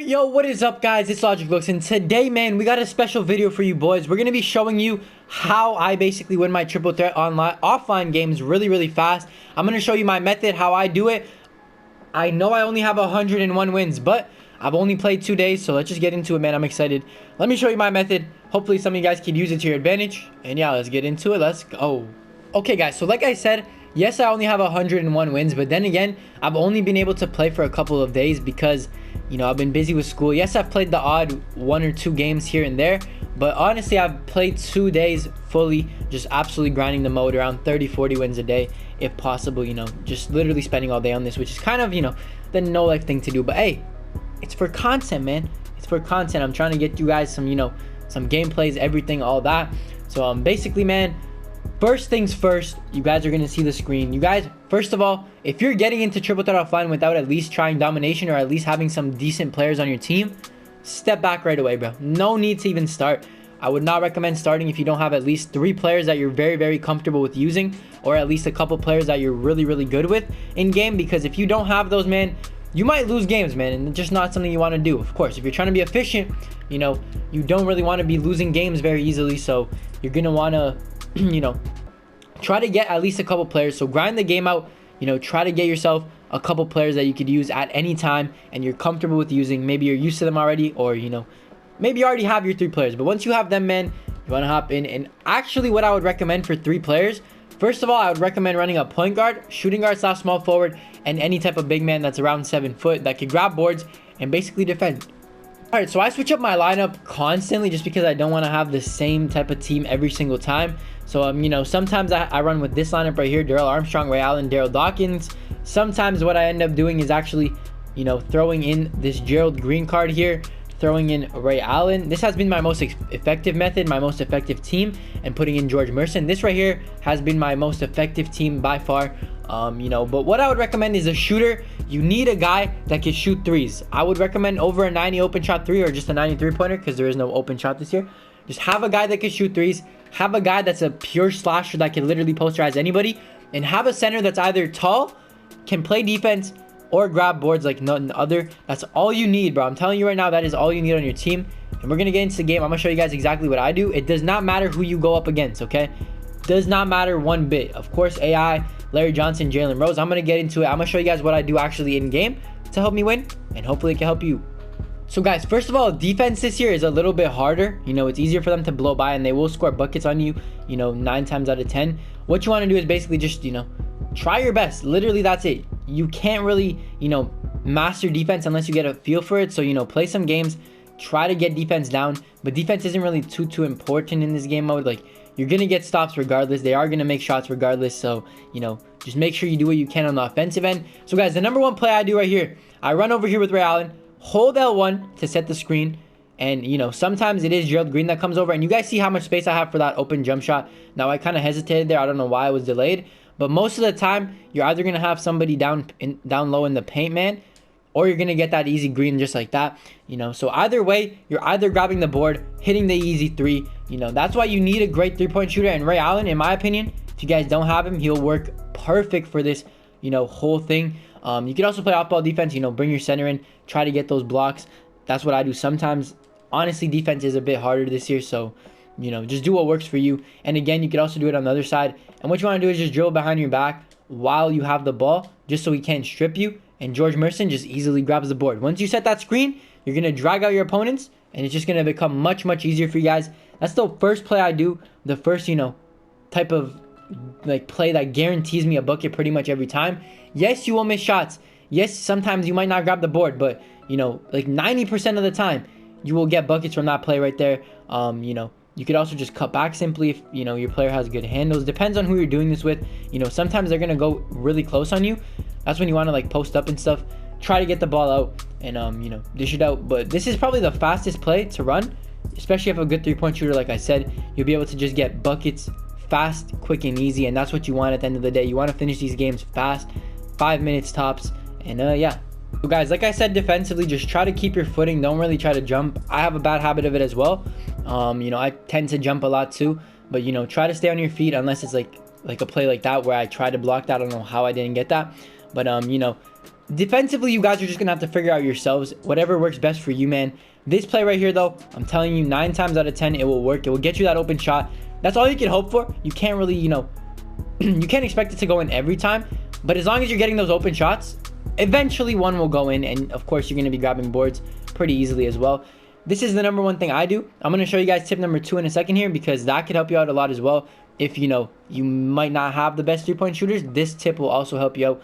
Yo, what is up, guys? It's Logic Books, and today, man, we got a special video for you boys. We're gonna be showing you how I basically win my triple threat offline games really fast. I'm gonna show you my method, how I do it. I know I only have 101 wins, but I've only played 2 days, so let's just get into it, man. I'm excited. Let me show you my method. Hopefully some of you guys can use it to your advantage. And yeah, let's get into it. Let's go. Okay, guys, so like I said, yes, I only have 101 wins, but then again, I've only been able to play for a couple of days because, you know, I've been busy with school. Yes, I've played the odd 1 or 2 games here and there, but honestly, I've played 2 days fully, just absolutely grinding the mode, around 30-40 wins a day, if possible, you know, just literally spending all day on this, which is kind of, you know, the no life thing to do. But hey, it's for content, man. It's for content. I'm trying to get you guys some, you know, some gameplays, everything, all that. So basically, man, first things first, you guys are going to see the screen. You guys, first of all, if you're getting into triple threat offline without at least trying domination or at least having some decent players on your team, step back right away, bro. No need to even start. I would not recommend starting if you don't have at least 3 players that you're very comfortable with using, or at least a couple players that you're really good with in game, because if you don't have those, man, you might lose games, man, and it's just not something you want to do. Of course, if you're trying to be efficient, you know, you don't really want to be losing games very easily, so you're going to want to, you know, try to get at least a couple players. So grind the game out, you know, try to get yourself a couple players that you could use at any time and you're comfortable with using. Maybe you're used to them already, or, you know, maybe you already have your 3 players, but once you have them, man, you want to hop in. And actually what I would recommend for 3 players, first of all, I would recommend running a point guard, shooting guard / small forward, and any type of big man that's around 7 foot that can grab boards and basically defend. All right, so I switch up my lineup constantly just because I don't want to have the same type of team every single time. So, you know, sometimes I run with this lineup right here: Darrell Armstrong, Ray Allen, Daryl Dawkins. Sometimes what I end up doing is actually, you know, throwing in this Gerald Green card here, throwing in Ray Allen. This has been my most effective method, my most effective team, and putting in George Merson. This right here has been my most effective team by far. You know, but what I would recommend is a shooter. You need a guy that can shoot threes. I would recommend over a 90 open shot 3 or just a 93 pointer, because there is no open shot this year. Just have a guy that can shoot threes, have a guy that's a pure slasher that can literally posterize anybody, and have a center that's either tall, can play defense, or grab boards like none other. That's all you need, bro. I'm telling you right now, that is all you need on your team. And we're gonna get into the game. I'm gonna show you guys exactly what I do. It does not matter who you go up against, okay? Does not matter one bit. Of course, AI, Larry Johnson, Jalen Rose, I'm gonna get into it. I'm gonna show you guys what I do actually in game to help me win, and hopefully it can help you. So guys, first of all, defense this year is a little bit harder. You know, it's easier for them to blow by, and they will score buckets on you, you know, 9 times out of 10. What you want to do is basically just, you know, try your best. Literally, that's it. You can't really, you know, master defense unless you get a feel for it. So, you know, play some games, try to get defense down, but defense isn't really too important in this game mode. Like, you're gonna get stops regardless. They are gonna make shots regardless. So, you know, just make sure you do what you can on the offensive end. So guys, the number 1 play I do right here, I run over here with Ray Allen, hold L1 to set the screen, and, you know, sometimes it is Gerald Green that comes over, and you guys see how much space I have for that open jump shot. Now, I kind of hesitated there. I don't know why I was delayed, but most of the time, you're either gonna have somebody down low in the paint, man, or you're gonna get that easy green just like that, you know. So either way, you're either grabbing the board, hitting the easy 3. You know, that's why you need a great 3-point shooter. And Ray Allen, in my opinion, if you guys don't have him, he'll work perfect for this, you know, whole thing. You can also play off-ball defense, you know, bring your center in, try to get those blocks. That's what I do sometimes. Honestly, defense is a bit harder this year, so, you know, just do what works for you. And again, you can also do it on the other side. And what you want to do is just dribble behind your back while you have the ball, just so he can't strip you. And George Merson just easily grabs the board. Once you set that screen, you're going to drag out your opponents, and it's just going to become much easier for you guys. That's the first play I do. The first, you know, type of, like, play that guarantees me a bucket pretty much every time. Yes, you will miss shots. Yes, sometimes you might not grab the board, but, you know, like 90% of the time, you will get buckets from that play right there. You know, you could also just cut back simply if, you know, your player has good handles. Depends on who you're doing this with. You know, sometimes they're going to go really close on you. That's when you want to, like, post up and stuff. Try to get the ball out and, you know, dish it out. But this is probably the fastest play to run, especially if you have a good 3-point shooter. Like I said, you'll be able to just get buckets fast, quick, and easy. And that's what you want at the end of the day. You want to finish these games fast, 5 minutes tops. And, yeah. So guys, like I said, defensively, just try to keep your footing. Don't really try to jump. I have a bad habit of it as well. You know, I tend to jump a lot too. But, you know, try to stay on your feet unless it's like a play like that where I try to block that. I don't know how I didn't get that. But, you know, defensively, you guys are just gonna have to figure out yourselves whatever works best for you, man. This play right here, though, I'm telling you, 9 times out of 10 it will work. It will get you that open shot. That's all you can hope for. You can't really, you know, you can't expect it to go in every time, but as long as you're getting those open shots, eventually one will go in, and of course you're going to be grabbing boards pretty easily as well. This is the number one thing I do. I'm going to show you guys tip number 2 in a second here, because that could help you out a lot as well. If, you know, you might not have the best 3-point shooters, this tip will also help you out.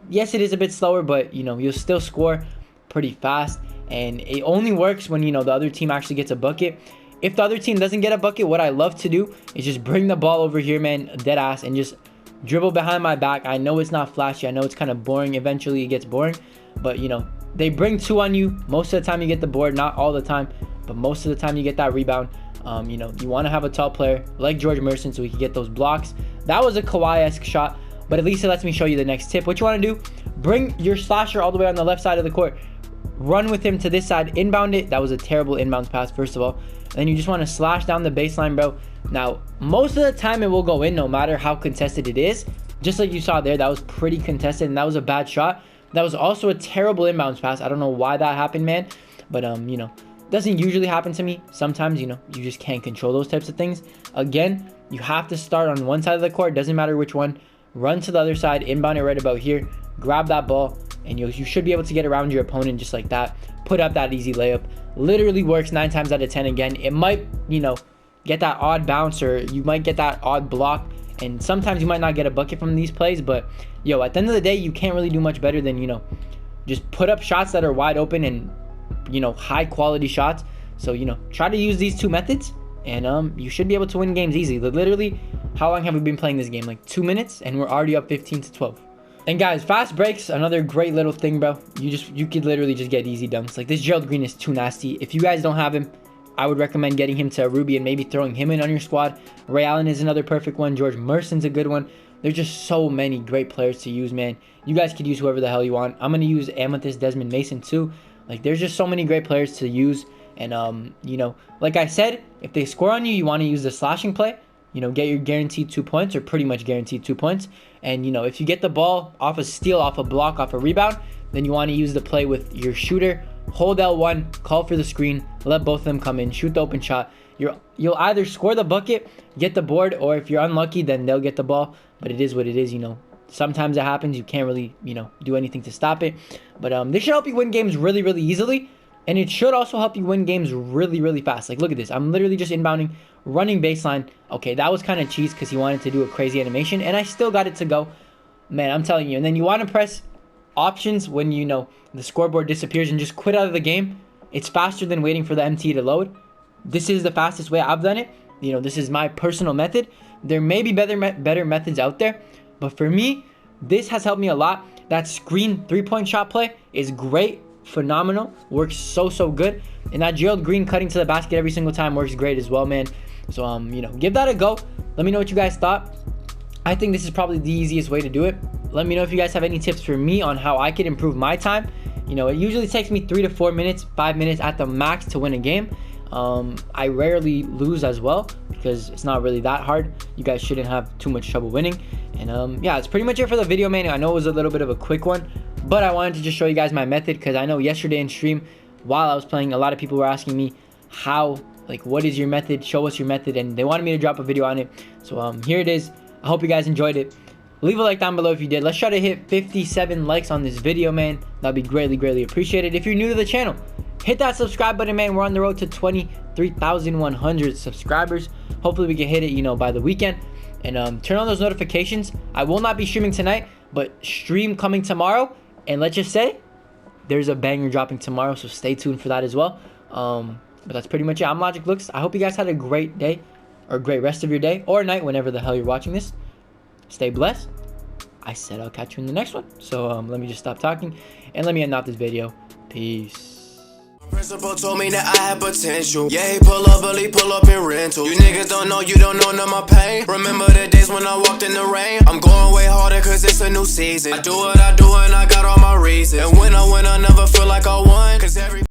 Yes, it is a bit slower, but, you know, you'll still score pretty fast, and it only works when, you know, the other team actually gets a bucket. If the other team doesn't get a bucket, what I love to do is just bring the ball over here, man, dead ass, and just dribble behind my back. I know it's not flashy. I know it's kind of boring. Eventually, it gets boring. But, you know, they bring 2 on you. Most of the time, you get the board. Not all the time, but most of the time, you get that rebound. You know, you want to have a tall player like George Merson so he can get those blocks. That was a Kawhi-esque shot, but at least it lets me show you the next tip. What you want to do, bring your slasher all the way on the left side of the court. Run with him to this side, inbound it. That was a terrible inbounds pass, first of all. And then you just want to slash down the baseline, bro. Now, most of the time it will go in no matter how contested it is. Just like you saw there, that was pretty contested, and that was a bad shot. That was also a terrible inbounds pass. I don't know why that happened, man. But, you know, doesn't usually happen to me. Sometimes, you know, you just can't control those types of things. Again, you have to start on one side of the court. Doesn't matter which one. Run to the other side, inbound it right about here. Grab that ball, and you should be able to get around your opponent just like that. Put up that easy layup. Literally works 9 times out of 10 again. It might, you know, get that odd bounce, or you might get that odd block, and sometimes you might not get a bucket from these plays, but yo, at the end of the day, you can't really do much better than, you know, just put up shots that are wide open and, you know, high quality shots. So, you know, try to use these 2 methods, and you should be able to win games easy. Literally, how long have we been playing this game? Like 2 minutes, and we're already up 15-12. And guys, fast breaks, another great little thing, bro. You could literally just get easy dunks. Like, this Gerald Green is too nasty. If you guys don't have him, I would recommend getting him to Ruby and maybe throwing him in on your squad. Ray Allen is another perfect one. George Merson's a good one. There's just so many great players to use, man. You guys could use whoever the hell you want. I'm going to use Amethyst Desmond Mason too. Like, there's just so many great players to use. And, you know, like I said, if they score on you, you want to use the slashing play. You know, get your guaranteed 2 points, or pretty much guaranteed 2 points. And, you know, if you get the ball off a steal, off a block, off a rebound, then you want to use the play with your shooter. Hold L1, call for the screen, let both of them come in, shoot the open shot. You'll either score the bucket, get the board, or if you're unlucky, then they'll get the ball. But it is what it is, you know. Sometimes it happens. You can't really, you know, do anything to stop it. But this should help you win games really, really easily. And it should also help you win games really, really fast. Like, look at this. I'm literally just inbounding, running baseline. Okay, that was kind of cheese because he wanted to do a crazy animation, and I still got it to go. Man, I'm telling you. And then you want to press options when, you know, the scoreboard disappears, and just quit out of the game. It's faster than waiting for the MT to load. This is the fastest way I've done it. You know, this is my personal method. There may be better methods out there, but for me, this has helped me a lot. That screen 3-point shot play is great. Phenomenal, works so good, and that Gerald Green cutting to the basket every single time works great as well, man. So you know, give that a go. Let me know what you guys thought. I think this is probably the easiest way to do it. Let me know if you guys have any tips for me on how I could improve my time. You know, it usually takes me 3 to 4 minutes, 5 minutes at the max to win a game. I rarely lose as well because it's not really that hard. You guys shouldn't have too much trouble winning. And yeah, it's pretty much it for the video, man. I know it was a little bit of a quick one, but I wanted to just show you guys my method, because I know yesterday in stream while I was playing, a lot of people were asking me how, like, what is your method? Show us your method, and they wanted me to drop a video on it. So here it is. I hope you guys enjoyed it. Leave a like down below if you did. Let's try to hit 57 likes on this video, man. That'd be greatly appreciated. If you're new to the channel, hit that subscribe button, man. We're on the road to 23,100 subscribers. Hopefully we can hit it, you know, by the weekend. And turn on those notifications. I will not be streaming tonight, but stream coming tomorrow. And let's just say there's a banger dropping tomorrow, so stay tuned for that as well. But that's pretty much it. I'm Logic Looks. I hope you guys had a great day, or great rest of your day or night, whenever the hell you're watching this. Stay blessed. I said I'll catch you in the next one. So let me just stop talking and let me end off this video. Peace. Principal told me that I had potential. Yeah, he pull up in rental. You niggas don't know, you don't know none of my pain. Remember the days when I walked in the rain? I'm going way harder cause it's a new season. I do what I do and I got all my reasons. And when I win, I never feel like I won, cause every